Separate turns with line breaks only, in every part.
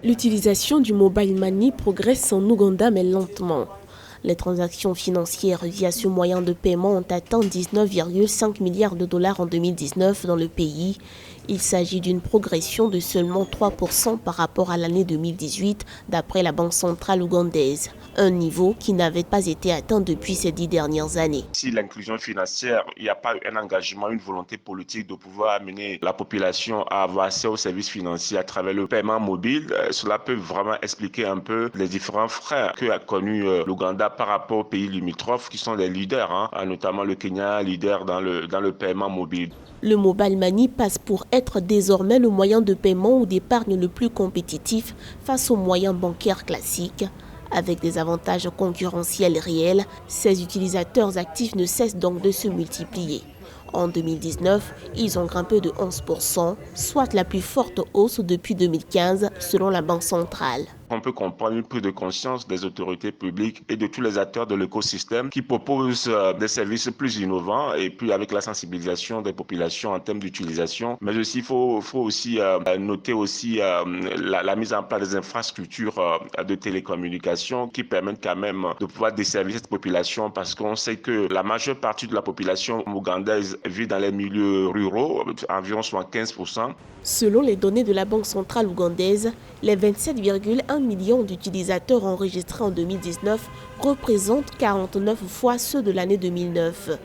L'utilisation du mobile money progresse en Ouganda mais lentement. Les transactions financières via ce moyen de paiement ont atteint 19,5 milliards de dollars en 2019 dans le pays. Il s'agit d'une progression de seulement 3% par rapport à l'année 2018 d'après la Banque centrale ougandaise, un niveau qui n'avait pas été atteint depuis ces 10 dernières années.
Si l'inclusion financière, il n'y a pas eu un engagement, une volonté politique de pouvoir amener la population à avoir accès aux services financiers à travers le paiement mobile, cela peut vraiment expliquer un peu les différents freins qu'a connu l'Ouganda par rapport aux pays limitrophes qui sont les leaders, notamment le Kenya, leader dans le paiement mobile.
Le mobile money passe pour être désormais le moyen de paiement ou d'épargne le plus compétitif face aux moyens bancaires classiques. Avec des avantages concurrentiels réels, ces utilisateurs actifs ne cessent donc de se multiplier. En 2019, ils ont grimpé de 11%, soit la plus forte hausse depuis 2015 selon la Banque centrale.
On peut comprendre une prise de conscience des autorités publiques et de tous les acteurs de l'écosystème qui proposent des services plus innovants et puis avec la sensibilisation des populations en termes d'utilisation. Mais aussi, il faut aussi noter aussi la mise en place des infrastructures de télécommunications qui permettent quand même de pouvoir desservir cette population parce qu'on sait que la majeure partie de la population ougandaise vit dans les milieux ruraux, environ 75%.
Selon les données de la Banque centrale ougandaise, les 27,1 millions d'utilisateurs enregistrés en 2019 représentent 49 fois ceux de l'année 2009.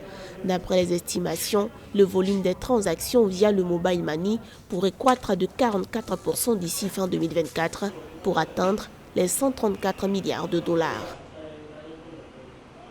D'après les estimations, le volume des transactions via le mobile money pourrait croître de 44% d'ici fin 2024 pour atteindre les 134 milliards de dollars.